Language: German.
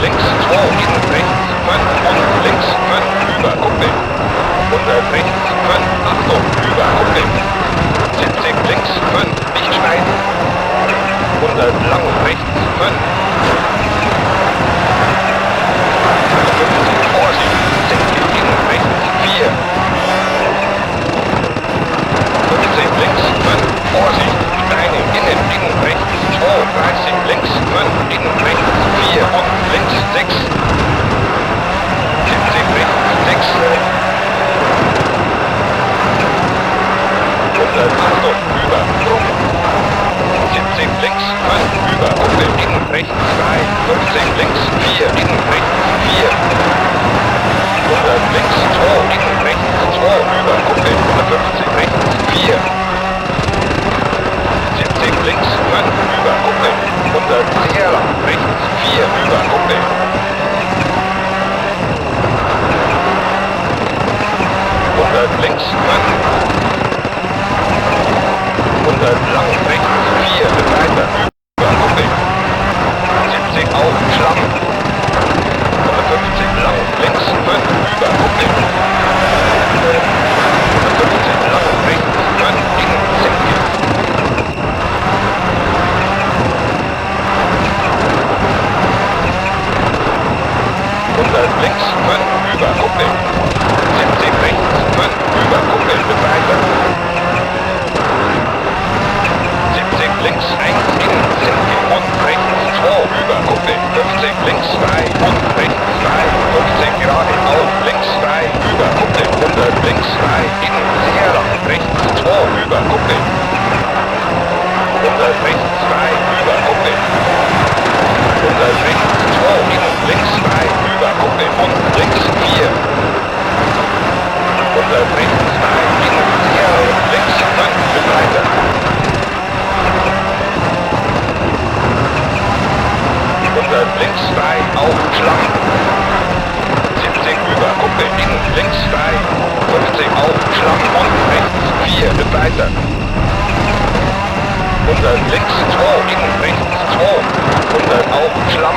links, 2, innen rechts, 5 und links, 5, über, Kuppe. 100 rechts, 5, Achtung, über, Kuppe. 70 links, 5, nicht schneiden. 100 lang, rechts, 5. 50 Vorsicht, 70 innen rechts, 4. 50 links, 5, Vorsicht, Steine, innen rechts, 2, 30 links, 5, innen rechts, 4 und links, 6. 70 rechts, 6. 100, Achtung, über, krumm. 70 links, 5, über, Kuppe, innen rechts, 3. 50 links, 4, innen rechts, 4. 100 links, 2, innen rechts, 2, über, Kuppe, 150 rechts, 4. 70 links, 5, über, Kuppe, 100 sehr lang, rechts, 4, über, Kuppe. 100 links, 5. 100 lang, rechts, 4, weiter, über, Kuppe. 70 auf, Schlamm. 150 lang, links, 5, über, Kuppe. 150 lang, rechts, 5, innen, 70. 100 links, 5, über, Kuppe. 70 rechts, 5, über, Kuppe, weiter. 70 links, 1, innen, 70 und rechts, 2, über, Kuppe. 50 links, 3 und rechts, 3. 50 gerade auf, links, 3, über, Kuppe. 100 links, 3, innen, sehr lang, rechts, 2, über, Kuppe. 100 rechts, 3, über, Kuppe. 100 rechts, 2, innen, links, 3, über, Kuppe und links, 4. 100 rechts, 3, innen, sehr lang, links, 5, weiter. 100 links, 3, auf, Schlamm. 70 über, Kuppe, innen, links, 3. 50 auf, Schlamm und rechts, 4, weiter. 100 links, 2, innen, rechts, 2. 100 auf, Schlamm.